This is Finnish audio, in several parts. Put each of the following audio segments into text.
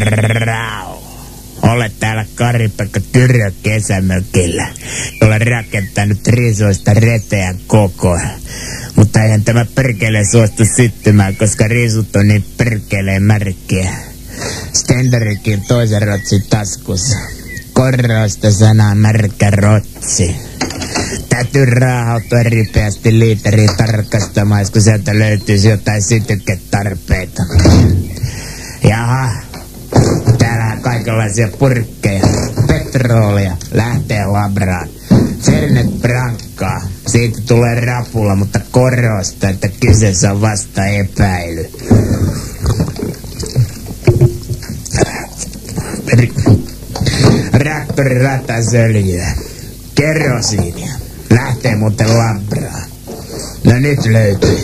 Rau. Olet täällä Kari-Pekka Kyrö kesämökillä. Olen rakentanut riisuista reteän koko. Mutta eihän tämä perkeleen suostu syttymään, koska riisut on niin perkeleen märkiä. Stenderikin toisen rotsin taskussa. Korroista sanaa märkä rotsi. Täytyy raahautua ripeästi liiteriin tarkastamaan, kun sieltä löytyisi jotain sytyketarpeita. Jaha, täällähän kaikenlaisia purkkeja, petrolia, lähtee labraan. Fernet Brancaa, siitä tulee rapula, mutta korosta, että kyseessä on vasta epäily. Traktorin ratasöljyä, kerosiinia, lähtee muuten labraan. No nyt löytyy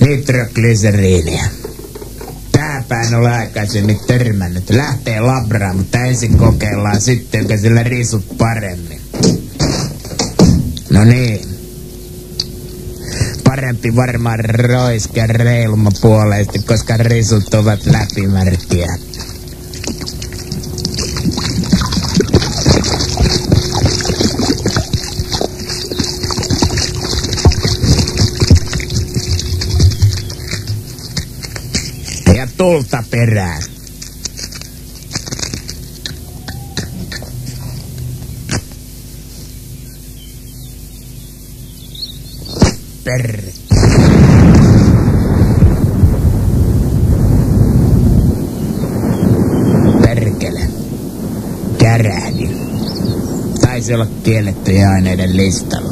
nitroglyseriiniä. Tähänpä en ole aikaisemmin törmännyt. Lähtee labraan, mutta ensin kokeillaan syttyykö sillä risut paremmin. No niin. Parempi varmaan roiskea reilmapuoleisesti, koska risut ovat läpimärkiä. Ja tulta perään. Perkele. Kärähdin. Taisi olla kiellettyjen aineiden listalla.